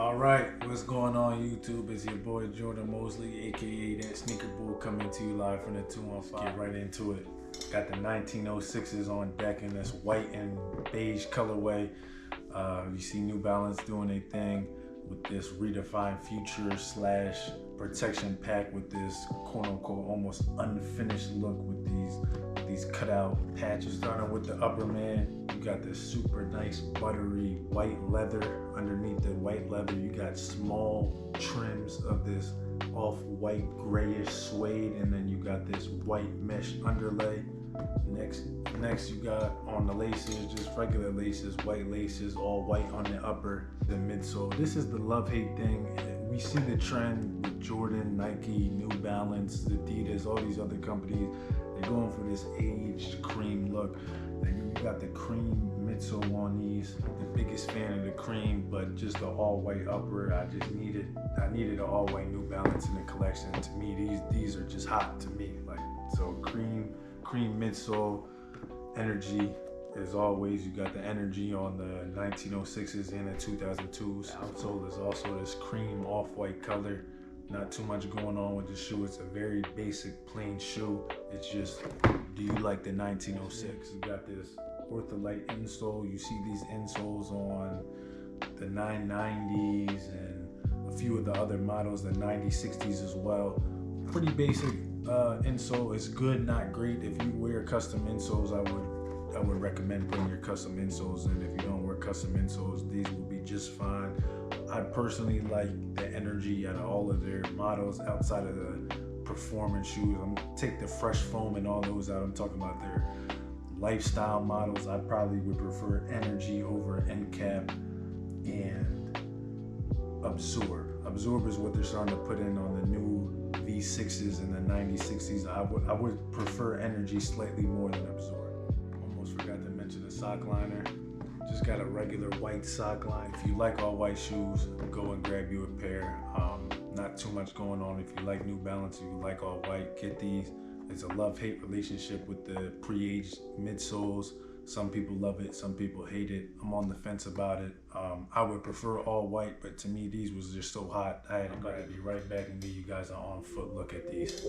Alright, what's going on YouTube? It's your boy Jordan Mosley, aka ThatSneakerBul, coming to you live from the 215. Get right into it. Got the 1906s on deck in this white and beige colorway. You see New Balance doing their thing with this redefined future / protection pack with this quote unquote almost unfinished look with these cutout patches. Starting with the upper, man, you got this super nice buttery white leather. Underneath the white leather you got small trims of this off-white grayish suede, and then you got this white mesh underlay. Next you got on the laces, just regular laces, white laces, all white on the upper, the midsole. This is the love-hate thing. We see the trend with Jordan, Nike, New Balance, Adidas, all these other companies. They're going for this aged cream look. And you got the cream midsole on these. The biggest fan of the cream, but just the all-white upper. I needed an all-white New Balance in the collection. To me, these are just hot to me. Like, so cream midsole, energy as always. You got the energy on the 1906s and the 2002s. The outsole is also this cream off-white color. Not too much going on with the shoe. It's a very basic plain shoe. It's just, do you like the 1906? You got this Ortholite insole. You see these insoles on the 990s and a few of the other models, the 9060s as well. Pretty basic insole. It's good, not great. If you wear custom insoles, I would recommend putting your custom insoles in. If you don't wear custom insoles, these will be just fine. I personally like the energy out of all of their models outside of the performance shoes. Take the fresh foam and all those out. I'm talking about their lifestyle models. I probably would prefer energy over end cap and absorb. Absorb is what they're starting to put in on the new V6s and the 9060s. I would prefer energy slightly more than absorb. Almost forgot to mention the sock liner. Just got a regular white sock line. If you like all white shoes, go and grab you a pair. Not too much going on. If you like New Balance, if you like all white, get these. It's a love-hate relationship with the pre-aged midsoles. Some people love it, some people hate it. I'm on the fence about it. I would prefer all white, but to me, these was just so hot. I'm gonna be right back and give you guys an on-foot look at these.